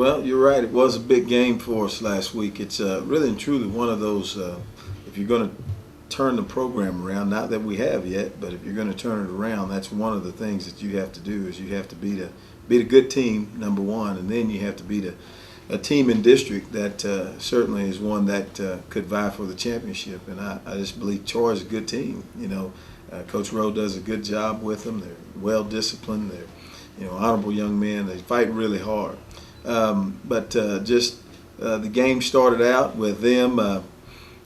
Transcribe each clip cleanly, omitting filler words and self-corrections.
Well, you're right. It was a big game for us last week. It's really and truly one of those, if you're going to turn the program around, not that we have yet, but if you're going to turn it around, that's one of the things that you have to do is you have to beat a good team, number one, and then you have to beat a team in district that certainly is one that could vie for the championship. And I just believe Troy's a good team. Coach Rowe does a good job with them. They're well disciplined. They're honorable young men. They fight really hard. But the game started out with them.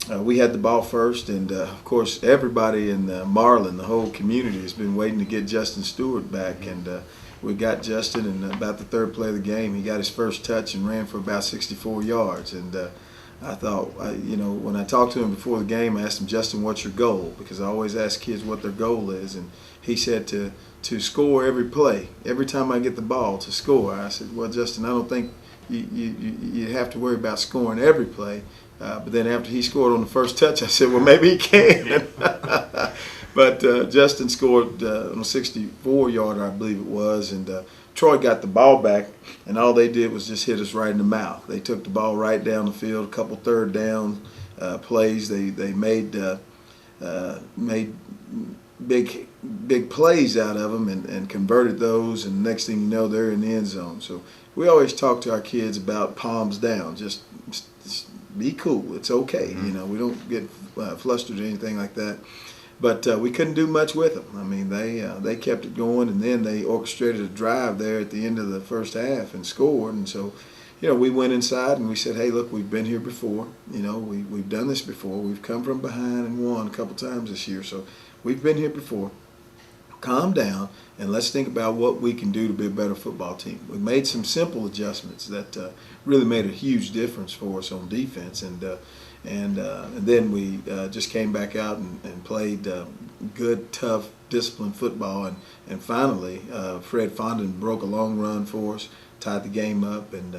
We had the ball first, and of course everybody in Marlin, the whole community, has been waiting to get Justin Stewart back, and we got Justin. And about the third play of the game, he got his first touch and ran for about 64 yards. And I thought, when I talked to him before the game, I asked him, Justin, what's your goal? Because I always ask kids what their goal is, and he said to score every play, every time I get the ball, to score. I said, well, Justin, I don't think you have to worry about scoring every play. But then after he scored on the first touch, I said, well, maybe he can. But Justin scored on a 64-yarder, I believe it was, and Troy got the ball back, and all they did was just hit us right in the mouth. They took the ball right down the field, a couple third down plays. They made big plays out of them and converted those, and next thing you know, they're in the end zone. So we always talk to our kids about palms down, just be cool. It's okay. We don't get flustered or anything like that. But we couldn't do much with them. I mean, they kept it going, and then they orchestrated a drive there at the end of the first half and scored. And so, we went inside and we said, hey, look, we've been here before. We've done this before. We've come from behind and won a couple times this year. So we've been here before. Calm down, and let's think about what we can do to be a better football team. We made some simple adjustments that really made a huge difference for us on defense, and then we just came back out and played good, tough, disciplined football, and finally Fred Fondon broke a long run for us, tied the game up, and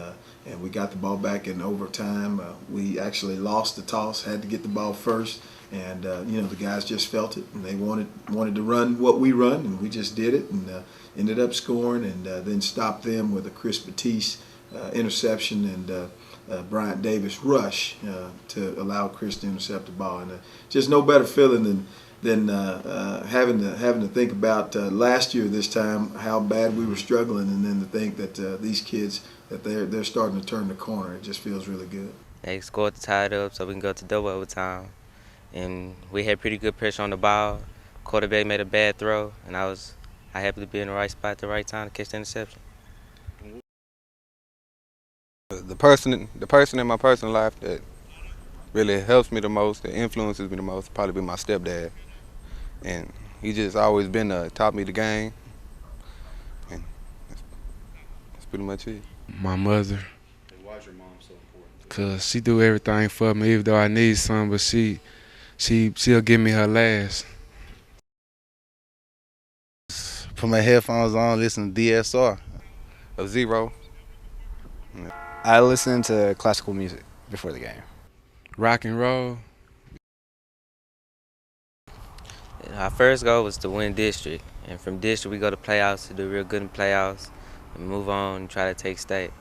we got the ball back in overtime. We actually lost the toss, had to get the ball first. And the guys just felt it, and they wanted to run what we run, and we just did it, and ended up scoring, and then stopped them with a Chris Batiste interception and Bryant Davis rush to allow Chris to intercept the ball. And just no better feeling than having to think about last year this time how bad we were struggling, and then to think that these kids that they're starting to turn the corner. It just feels really good. They scored to tie it up, so we can go to double overtime. And we had pretty good pressure on the ball. Quarterback made a bad throw, and I happened to be in the right spot at the right time to catch the interception. The person in my personal life that really helps me the most, that influences me the most, probably be my stepdad. And he just always been taught me the game, and that's pretty much it. My mother. Why is your mom so important? Cause she do everything for me, even though I need some, but she'll give me her last. Put my headphones on, listen to DSR. A zero. I listen to classical music before the game. Rock and roll. Our first goal was to win district, and from district we go to playoffs to do real good in playoffs, and move on and try to take state.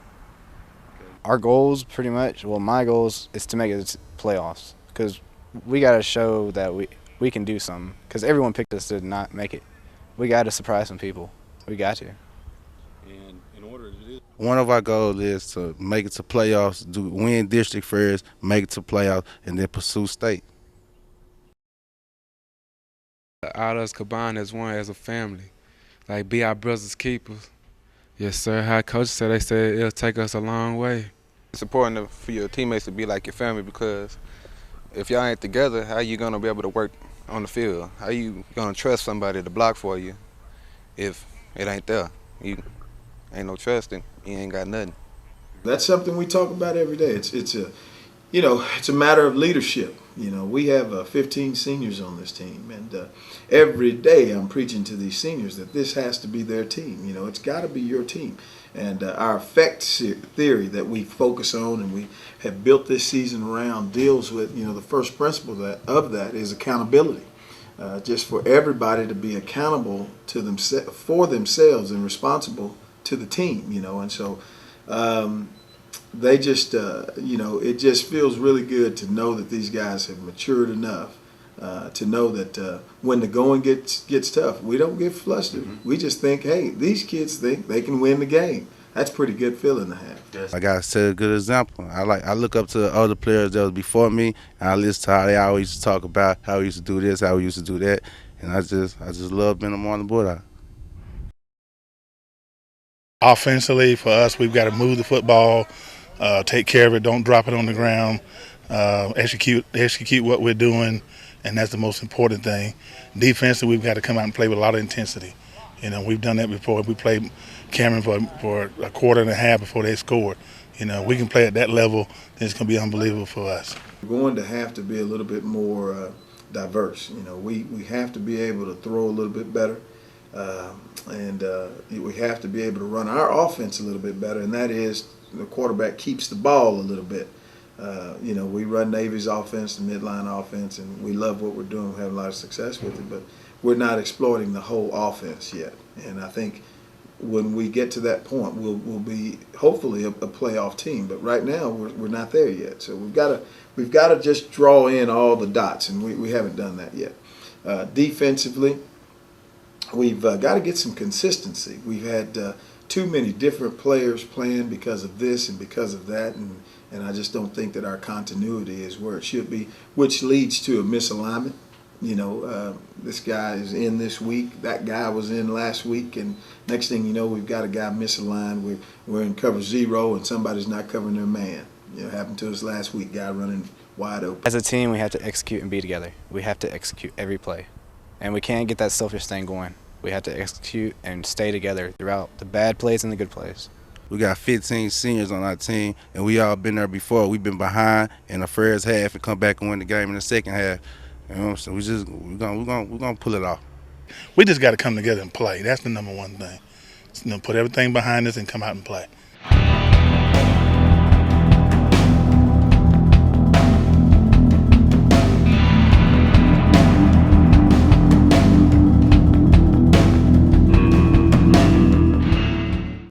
Our goals, pretty much, well, my goals is to make it to playoffs, because we got to show that we can do something, because everyone picked us to not make it. We got to surprise some people. We got to. And in order to do, One of our goals is to make it to playoffs, win district first, make it to playoffs, and then pursue state. All us combined as one, as a family. Like, be our brothers' keepers. Yes, sir. How coach said, they said it'll take us a long way. It's important for your teammates to be like your family, because if y'all ain't together, how you gonna be able to work on the field? How you gonna trust somebody to block for you if it ain't there? You ain't no trust, and you ain't got nothing. That's something we talk about every day. It's a matter of leadership. We have 15 seniors on this team, and every day I'm preaching to these seniors that this has to be their team. It's got to be your team. And our effect theory that we focus on and we have built this season around deals with, the first principle of that is accountability. Just for everybody to be accountable for themselves and responsible to the team, and so they just, it just feels really good to know that these guys have matured enough to know that when the going gets tough, we don't get flustered. We just think, hey, these kids think they can win the game. That's a pretty good feeling to have. I gotta set a good example. I look up to the other players that was before me, and I listen to how they always used to talk about how we used to do this, how we used to do that, and I just love being a Marlin Bulldog. Offensively, for us, we've got to move the football, take care of it, don't drop it on the ground, execute what we're doing, and that's the most important thing. Defensively, we've got to come out and play with a lot of intensity. We've done that before. We played Cameron for a quarter and a half before they scored. We can play at that level, then it's going to be unbelievable for us. We're going to have to be a little bit more diverse. We have to be able to throw a little bit better. And we have to be able to run our offense a little bit better, and that is the quarterback keeps the ball a little bit. We run Navy's offense, the midline offense, and we love what we're doing. We have a lot of success with it, but we're not exploiting the whole offense yet. And I think when we get to that point, we'll be hopefully a playoff team. But right now, we're not there yet. So we've got to just draw in all the dots, and we haven't done that yet. Defensively, we've got to get some consistency. We've had too many different players playing because of this and because of that, and I just don't think that our continuity is where it should be, which leads to a misalignment. This guy is in this week, that guy was in last week, and next thing you know, we've got a guy misaligned. We're in cover 0, and somebody's not covering their man. It happened to us last week, guy running wide open. As a team, we have to execute and be together. We have to execute every play. And we can't get that selfish thing going. We have to execute and stay together throughout the bad plays and the good plays. We got 15 seniors on our team, and we all been there before. We've been behind in the first half and come back and win the game in the second half. So we're gonna pull it off. We just got to come together and play. That's the number one thing. Put everything behind us and come out and play.